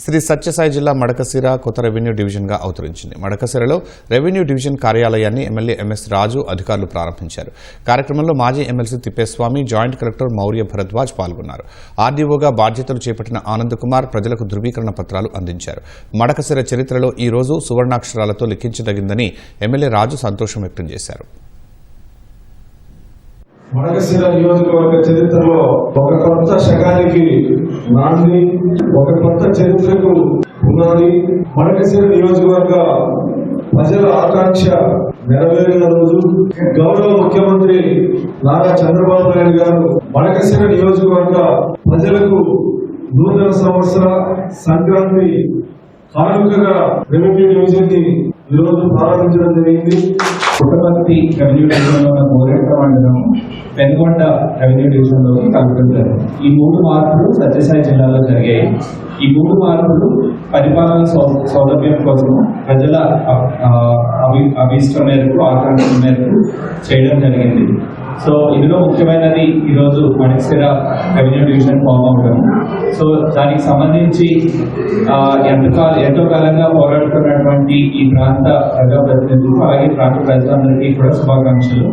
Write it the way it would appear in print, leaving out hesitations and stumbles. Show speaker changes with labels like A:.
A: శ్రీ సత్యసాయి జిల్లా మడకశిర కొత్త రెవెన్యూ డివిజన్గా అవతరించింది. మడకశిరలో రెవెన్యూ డివిజన్ కార్యాలయాన్ని ఎమ్మెల్యే ఎంఎస్ రాజు అధికారులు ప్రారంభించారు. కార్యక్రమంలో మాజీ MLC Thippeswamy, joint collector Maurya Bharadwaj పాల్గొన్నారు. ఆర్డీఓగా బాధ్యతలు చేపట్టిన ఆనంద్ కుమార్ ప్రజలకు ధృవీకరణ పత్రాలు అందించారు. మడకశిర చరిత్రలో ఈ రోజు సువర్ణాక్షరాలతో లిఖించదగిందని ఎమ్మెల్యే రాజు సంతోషం వ్యక్తం చేశారు.
B: మడకశిర నియోజకవర్గ చరిత్రలో ఒక కొత్త శకానికి నాంది, ఒక కొత్త చరిత్రకు పునాది. మడకశిర నియోజకవర్గ ప్రజల ఆకాంక్ష నెరవేరిన రోజు. గౌరవ ముఖ్యమంత్రి నారా చంద్రబాబు నాయుడు గారు మడకశిర నియోజకవర్గ ప్రజలకు నూతన సంవత్సర సంక్రాంతి కానుకగా రెవెన్యూ డివిజన్ ని ఈరోజు ప్రారంభించడం జరిగింది.
C: పుట్టపర్తి రెవెన్యూ డివిజన్ లో ఉన్న గోరెంట మండలం పెనుగొండ రెవెన్యూ డివిజన్ లోకి కలుపుతుంటారు. ఈ 3 మార్పులు సత్యసాయి జిల్లాలో జరిగాయి. ఈ 3 మార్పులు పరిపాలన సౌలభ్యం కోసం ప్రజల అభీష్టం మేరకు, ఆకాంక్షల మేరకు చేయడం జరిగింది. సో ఇందులో ముఖ్యమైనది ఈరోజు మడకశిర రెవెన్యూ డివిజన్ ఫామ్ అవడం. సో దానికి సంబంధించి ఎంతో కాలంగా పోరాడుతున్నటువంటి ఈ ప్రాంత ప్రజాప్రతినిధులు, అలాగే ప్రాంత ప్రజలందరికీ కూడా శుభాకాంక్షలు.